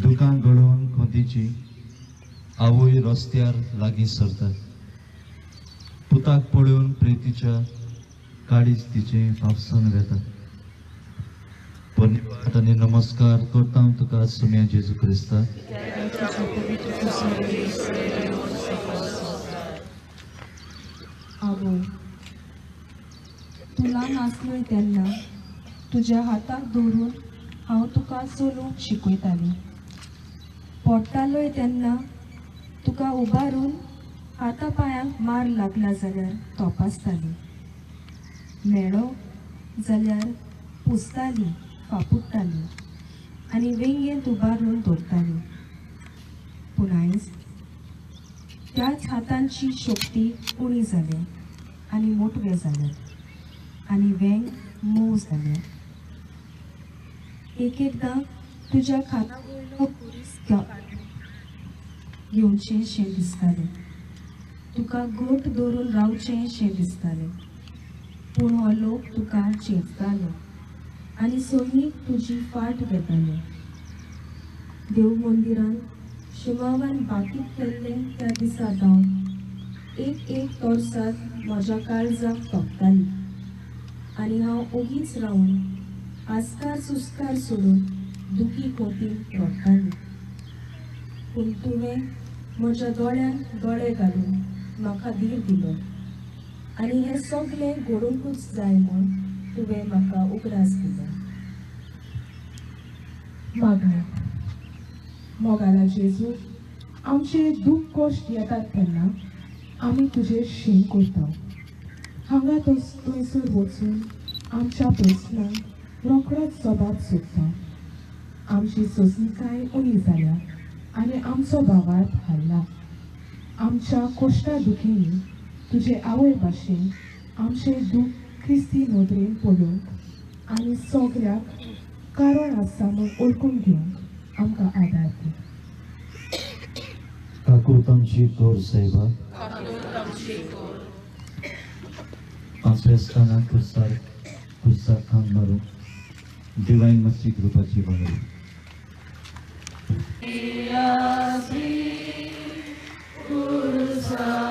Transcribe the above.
दुकान घडोवन खोतीची आवय रस्त्यार लागीं सरता. पुताक पळोवन प्रेतीच्या काळीच तिचे फाफसून वेता. धन्यवाद आनी नमस्कार करता हांव तुका सुम्या जेजू क्रिस्ता. आवय, तुला नासलोय तेन्ना तुज्या हाताक धरून हांव तुका चलूंक शिकयताली. पडटालोय तेन्ना तुका उबारून हाता पांयांक मार लागला जाल्यार तोपासताली. मेळो जाल्यार पुसताली, फापुडटाली आनी वेंगेंत उबारून दवरताली. पूण आयज त्याच हातांची शक्ती उणी जाल्या आनी मोटव्यो जाल्यात आनी वेंग मोव जाल्या. एक एकदां तुज्या खाना वयलो कुरीस घेवचें शें दिसतालें. तुका घोट धरून रावचें शें दिसतालें. पूण हो लोक तुका चेडटालो आनी सोयीक तुजी फाट घेताले. देव मंदिरांत शिवावान बाकीत केल्लें त्या दिसा हांव एक तोर्सात म्हज्या काळजाक तोपताली आनी हांव ओगीच रावन आस्कार सुस्कार सोडून दुखी खोतीन रडटाली. पूण तुवें म्हज्या दोळ्यांत दोळे घालून म्हाका धीर दिलो आनी हें सगळें घडोवंकूच जाय म्हूण तुवें म्हाका उगडास दिलो. मागणे मोगाला जेजू, आमचे दूख कश्ट येतात तेन्ना आमी तुजेर शीं करता. हांगा थंयसर वचून आमच्या प्रस्नांक रोखडोच जबाब सोदता. आमची सोंसणीकाय उणी जाल्या आनी आमचो भावार्थ हाल्ला. आमच्या कश्टा दुखींनी तुजे आवय भाशेन आमचें दूख क्रिस्ती नदरेन पळोवंक आनी सगळ्याक कारण आसा म्हूण ओळखून घेवंक आमकां आदार दी. काकूत आमची कोर सायबा, आसतना खुर्सार खान मारून डिवायन मस्ती ग्रुपाची बाळगली. खुर्सा